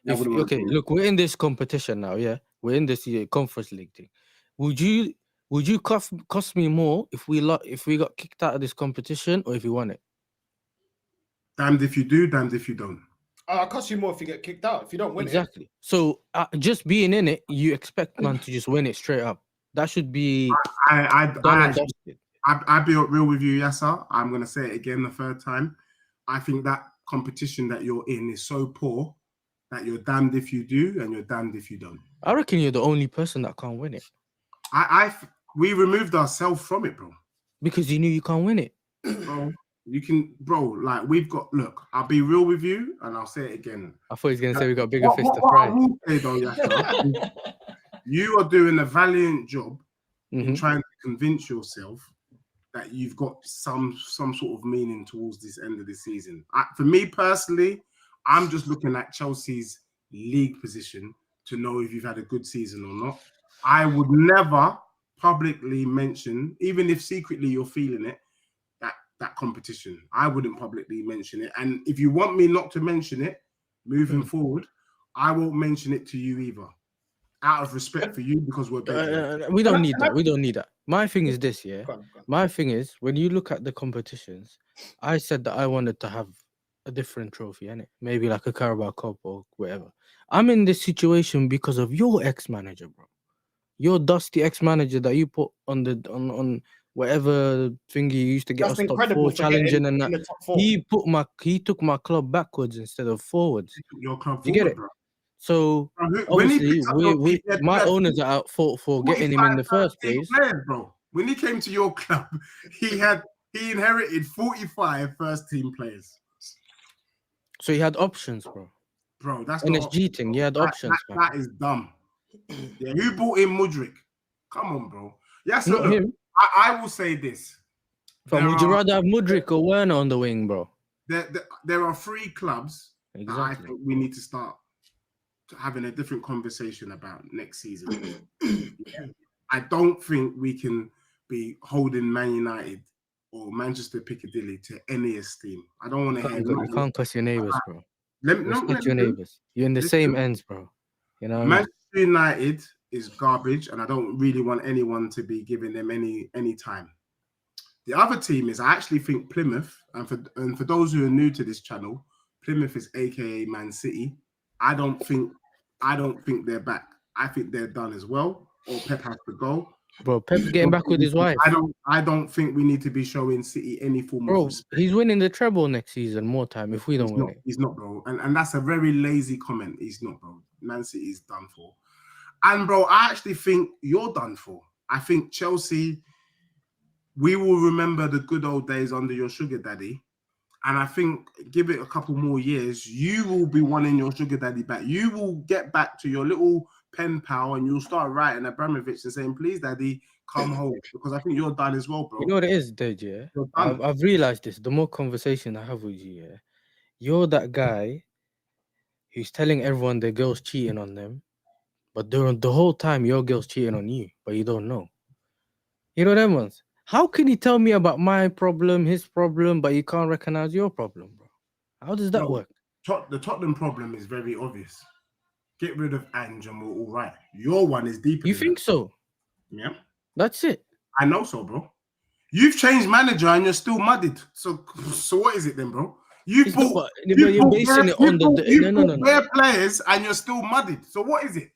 Okay, look, we're in this competition now, yeah. We're in this conference league thing. Would you cost me more if we got kicked out of this competition or if we won it? Damned if you do, damned if you don't. I'll cost you more if you get kicked out. If you don't win exactly. It. So just being in it, you expect man to just win it straight up. That should be I'll be real with you, Yasser. I'm gonna say it again the third time. I think that competition that you're in is so poor that you're damned if you do and you're damned if you don't. I reckon you're the only person that can't win it. We removed ourselves from it, bro. Because you knew you can't win it. Bro, you can, bro, like we've got, look, I'll be real with you and I'll say it again. I thought he was going to say we got bigger fish to fry. You are doing a valiant job in trying to convince yourself that you've got some sort of meaning towards this end of the season. For me personally, I'm just looking at Chelsea's league position to know if you've had a good season or not. I would never publicly mention, even if secretly you're feeling it, that competition. I wouldn't publicly mention it. And if you want me not to mention it moving forward, I won't mention it to you either. Out of respect for you, because we're we don't need that. We don't need that. My thing is this, yeah. My thing is, when you look at the competitions, I said that I wanted to have a different trophy, innit? Maybe like a Carabao Cup or whatever. I'm in this situation because of your ex-manager, bro. Your dusty ex-manager that you put on whatever thing you used to get us top 4 challenging and that. He took my club backwards instead of forwards. Your club you get it? Bro. So obviously, my owners are at fault for getting him in the first place. Players, bro. When he came to your club, he inherited 45 first team players. So he had options, bro. Bro, that's NSG thing. He had options. That is dumb. Yeah, who bought in Mudryk? Come on, bro. Yes, not him. I will say this. Would you rather have Mudryk or Werner on the wing, bro? There are 3 clubs that I think we need to start having a different conversation about next season. I don't think we can be holding Man United or Manchester Piccadilly to any esteem. I don't want to hear. You can't cuss your neighbours, bro. Respect your neighbours. You're in the same ends, bro. You know, Manchester United is garbage, and I don't really want anyone to be giving them any time. The other team is, I actually think Plymouth, and for those who are new to this channel, Plymouth is AKA Man City. I don't think they're back. I think they're done as well. Or Pep has to go. Bro, Pep's getting back with his wife. I don't think we need to be showing City any form of respect. He's winning the treble next season more time if we don't win it. He's not, bro. And that's a very lazy comment. He's not, bro. Man City is done for. And, bro, I actually think you're done for. I think Chelsea, we will remember the good old days under your sugar daddy. And I think give it a couple more years, you will be wanting your sugar daddy back. You will get back to your little pen pal and you'll start writing Abramovich and saying, please, daddy, come home. Because I think you're done as well, bro. You know what it is, DEJI? Yeah? I've realized this. The more conversation I have with you, yeah, you're that guy who's telling everyone their girl's cheating on them, but during the whole time your girl's cheating on you, but you don't know. You know them ones? How can he tell me about my problem, his problem, but you can't recognize your problem, bro? How does that work? The Tottenham problem is very obvious. Get rid of Ange and we're all right. Your one is deeper. You think so? Yeah. That's it. I know so, bro. You've changed manager and you're still muddied. So what is it then, bro? You're basing it on the players and you're still muddied. So what is it?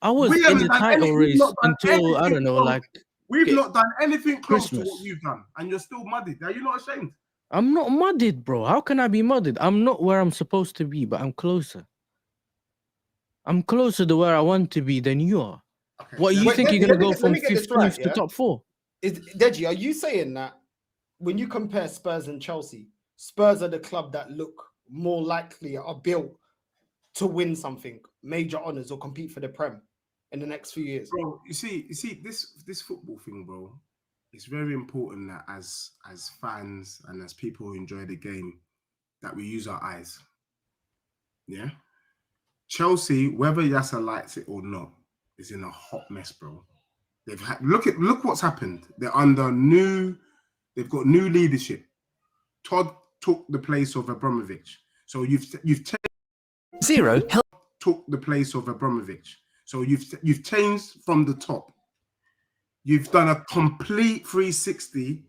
I was in the title race until, I don't know, like... We've not done anything close to what you've done, and you're still muddied. Are you not ashamed? I'm not muddied, bro. How can I be muddied? I'm not where I'm supposed to be, but I'm closer. I'm closer to where I want to be than you are. Okay. What, you think you're going to go from 15th to top 4? DEJI, are you saying that when you compare Spurs and Chelsea, Spurs are the club that look more likely, are built to win something, major honours, or compete for the Prem in the next few years? Bro, you see this football thing, bro, it's very important that as fans and as people who enjoy the game, that we use our eyes. Yeah? Chelsea, whether Yasser likes it or not, is in a hot mess, bro. They've had look what's happened. They're they've got new leadership. Todd took the place of Abramovich. So you've taken took the place of Abramovich. So you've changed from the top. You've done a complete 360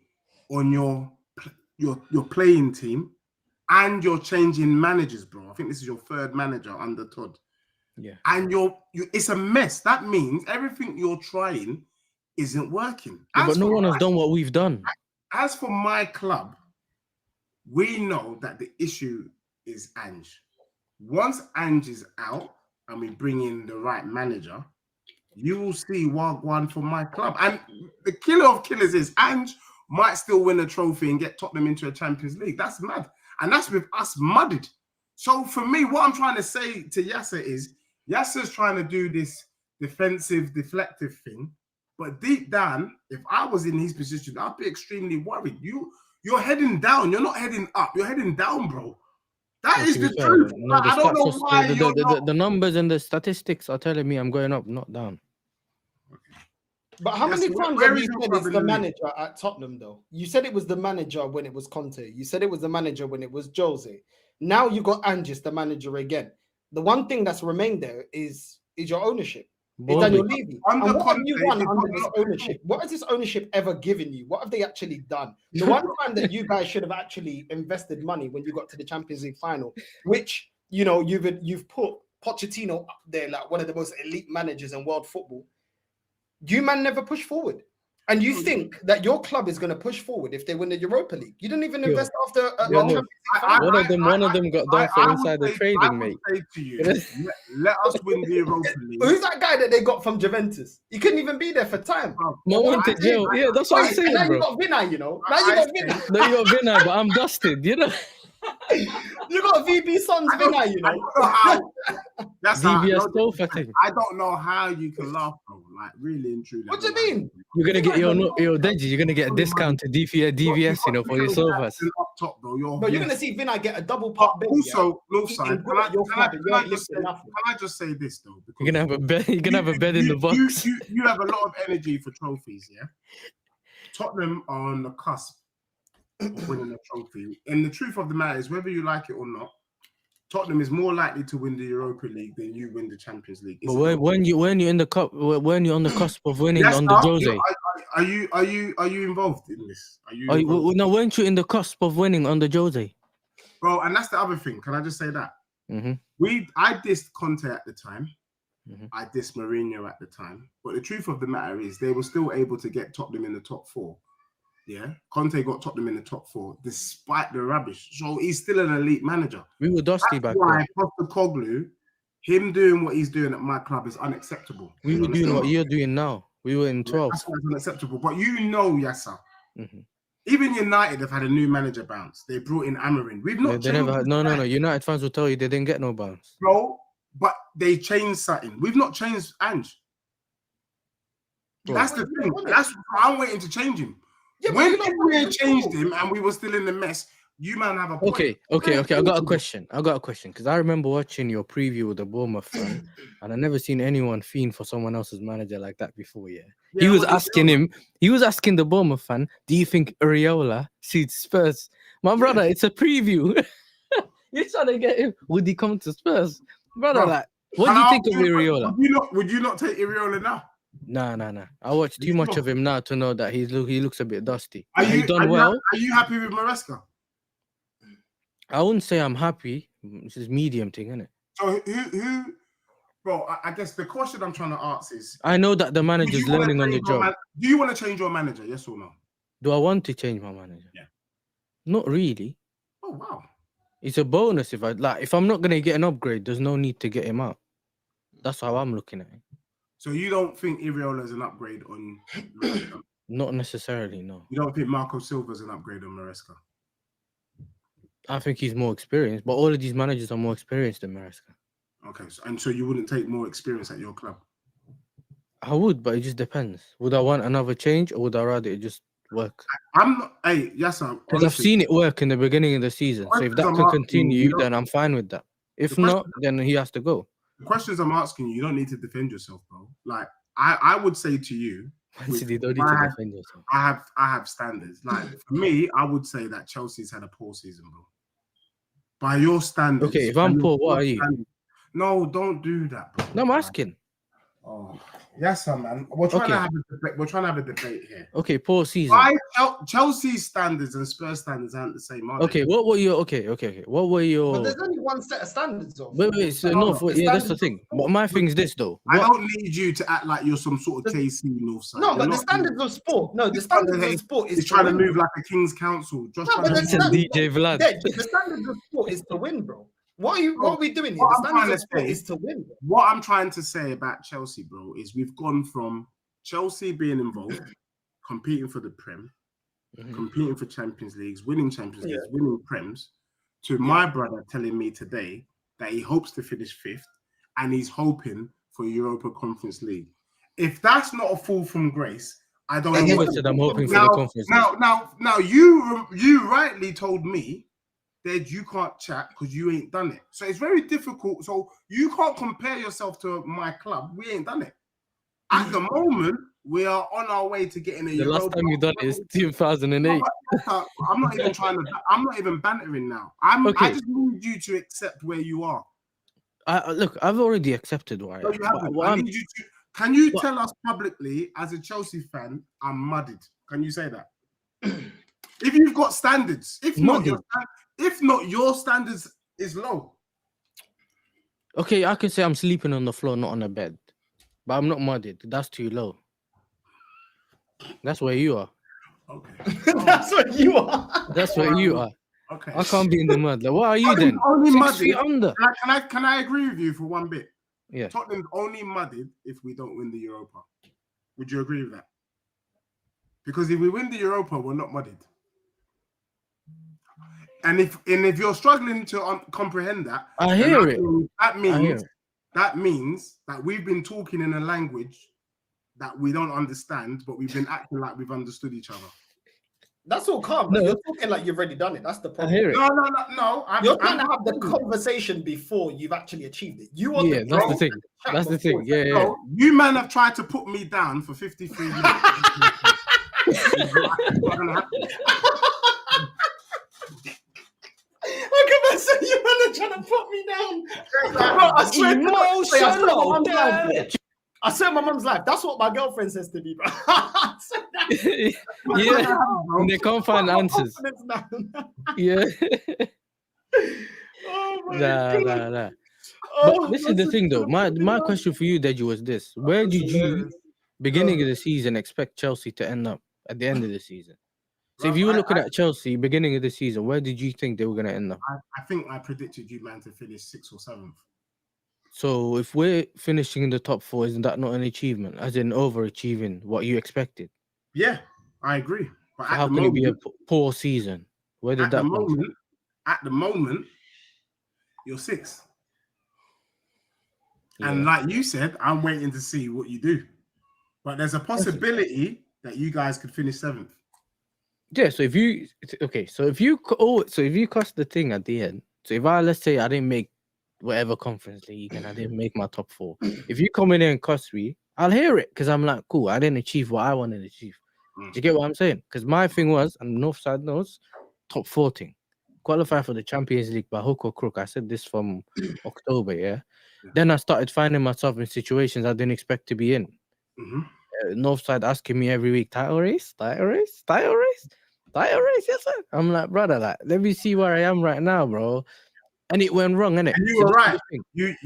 on your playing team, and you're changing managers, bro. I think this is your third manager under Todd. Yeah. And it's a mess. That means everything you're trying isn't working. Yeah, but no one has done what we've done. As for my club, we know that the issue is Ange. Once Ange is out and we bring in the right manager, you will see Wagwan for my club. And the killer of killers is Ange might still win a trophy and get Tottenham into a Champions League. That's mad. And that's with us mudded. So for me, what I'm trying to say to Yasser is, Yasser's trying to do this defensive, deflective thing. But deep down, if I was in his position, I'd be extremely worried. You're heading down. You're not heading up. You're heading down, bro. That is the truth. No, I don't know why the numbers and the statistics are telling me I'm going up, not down. But how many times have you said it's the manager at Tottenham, though? You said it was the manager when it was Conte. You said it was the manager when it was Jose. Now you got Ange, the manager again. The one thing that's remained there is your ownership. It's Daniel Levy. And what have you won under this ownership? What has this ownership ever given you? What have they actually done? The one time that you guys should have actually invested money when you got to the Champions League final, which, you know, you've put Pochettino up there like one of the most elite managers in world football. You man never push forward. And you think that your club is going to push forward if they win the Europa League? You didn't even invest after one of them got done for insider trading, mate. I would say to you, let us win the Europa League. Who's that guy that they got from Juventus? He couldn't even be there for time. No one to jail. Yeah, that's what I'm saying, now bro. You got Vinay, you know. Now you got Vinay. No, you got Vinay, but I'm dusted, you know. You got VB Sons Vinay, you know. That's DBS thing. I don't know how you can laugh, bro. Like, really and truly. What do you mean? You're gonna get your DEJI. You're gonna get a discount to DVS, you know, for your sofas. Up top, bro. But you're gonna see Vinay get a double part bed. Also, Northside, can I just say this though? You're gonna have a bed. You're gonna have a bed in the box. You have a lot of energy for trophies, yeah. Tottenham are on the cusp of winning a trophy, and the truth of the matter is, whether you like it or not, Tottenham is more likely to win the Europa League than you win the Champions League. But when you're in the cup, when you're on the cusp of winning on the Jose, are you involved in this? No, weren't you in the cusp of winning on the Jose, bro? And that's the other thing. Can I just say that I dissed Conte at the time. I dissed Mourinho at the time. But the truth of the matter is, they were still able to get Tottenham in the top 4. Yeah, Conte got Tottenham in the top 4 despite the rubbish. So he's still an elite manager. We were dusty back then. Postecoglou, him doing what he's doing at my club is unacceptable. We were doing what you're doing now. We were in 12. That's unacceptable. But you know, Yasser, even United have had a new manager bounce. They brought in Amorim. We've not. They never had. No. United fans will tell you they didn't get no bounce, bro. But they changed something. We've not changed Ange. That's the thing. That's I'm waiting to change him. Yeah, when we changed him and we were still in the mess, you man have a point. Okay. I got a question because I remember watching your preview with the Bournemouth fan, and I never seen anyone fiend for someone else's manager like that before. Yeah, he was asking the Bournemouth fan, "Do you think Areola suits Spurs?" My brother, it's a preview. You're trying to get him. Would he come to Spurs, brother? Like, what do you think of Areola? Would you not take Areola now? Nah. I watched too much of him now to know that he looks a bit dusty. Are done well. Are you happy with Maresca? I wouldn't say I'm happy. It's just medium thing, isn't it? So who? Bro, I guess the question I'm trying to ask is: I know that the manager's learning on the job. Do you want to change your manager? Yes or no? Do I want to change my manager? Yeah. Not really. Oh wow. It's a bonus if I'm not gonna get an upgrade. There's no need to get him out. That's how I'm looking at it. So you don't think Areola is an upgrade on Maresca? Not necessarily, no. You don't think Marco Silva is an upgrade on Maresca? I think he's more experienced, but all of these managers are more experienced than Maresca. Okay, so you wouldn't take more experience at your club? I would, but it just depends. Would I want another change, or would I rather it just work? I'm not. Hey, yes, sir. Because I've seen it work in the beginning of the season. So if that can continue, then I'm fine with that. If not, then he has to go. The questions I'm asking you, you don't need to defend yourself, bro. Like I would say to you, you don't need to defend yourself. I have standards. Like for me, I would say that Chelsea's had a poor season, bro. By your standards. Okay, if I'm poor, what are you? No, don't do that. Bro. No, I'm asking. Oh, yes, sir, man. We're trying to have a debate. We're trying to have a debate here. Okay, poor season. Chelsea's standards and Spurs standards aren't the same. Okay, what were your okay? What were your? But there's only one set of standards. Though. Wait. So yeah, that's the thing. But my thing is this though. I don't need you to act like you're some sort of KC Northside. No, but the standards of sport. No, the standards of sport is trying to move like a King's Council. No, but the DJ Vlad. The standards of sport is to win, bro. What are we doing here? The standards of sport is to win. Bro. What I'm trying to say about Chelsea, bro, is we've gone from Chelsea being involved, competing for the Prem, competing for Champions Leagues, winning Champions Leagues, winning Prems, to my brother telling me today that he hopes to finish 5th and he's hoping for Europa Conference League. If that's not a fall from grace, I don't know. I'm hoping for the conference. Now, you rightly told me that you can't chat because you ain't done it. So it's very difficult. So you can't compare yourself to my club. We ain't done it. At the moment, we are on our way to getting a The last time you done it is 2008. I'm not even I'm not even bantering now. I just need you to accept where you are. Look, I've already accepted why. No, you haven't. I need you to. Can you tell us publicly, as a Chelsea fan, I'm mudded? Can you say that? If you've got standards, if not, your standards is low. Okay, I can say I'm sleeping on the floor, not on a bed, but I'm not mudded. That's too low. That's where you are. Okay. That's where you are. That's where you are. Okay. I can't be in the mud. Like, what are you then? Only 6 mudded. feet under. Can I agree with you for one bit? Yeah. Tottenham's only mudded if we don't win the Europa. Would you agree with that? Because if we win the Europa, we're not mudded. And if you're struggling to comprehend that, I hear it. That means that we've been talking in a language that we don't understand, but we've been acting like we've understood each other. That's all calm. No. You're talking like you've already done it. That's the problem. I hear it. No. You're trying to have the conversation before you've actually achieved it. You want that's the thing. That's the thing. Yeah. No, you man have tried to put me down for 53 minutes. Look at that, so you man are trying to put me down. Bro, I swear my mum's life. That's what my girlfriend says to me, bro. Yeah, and they can't find answers. Yeah. Oh my God. Nah. But this is the thing, though. My question for you, Deji, was this: where did you, beginning of the season, expect Chelsea to end up at the end of the season? So if you were looking at Chelsea beginning of the season, where did you think they were going to end up? I think I predicted you, man, to finish 6th or 7th. So if we're finishing in the top 4, isn't that not an achievement? As in overachieving what you expected? Yeah, I agree. But so how can it be a poor season? Where did that come from? At the moment, you're 6th. Yeah. And like you said, I'm waiting to see what you do. But there's a possibility that you guys could finish 7th. Yeah, so if you cost the thing at the end, so if let's say I didn't make whatever conference league and I didn't make my top 4, if you come in there and cost me, I'll hear it because I'm like, cool, I didn't achieve what I wanted to achieve. Do you get what I'm saying? Because my thing was, and Northside knows, top 4 thing, qualify for the Champions League by hook or crook. I said this from October, yeah. Then I started finding myself in situations I didn't expect to be in. Northside asking me every week, title race, yes sir. I'm like, brother, like, let me see where I am right now, bro. And it went wrong, innit? And you were right. You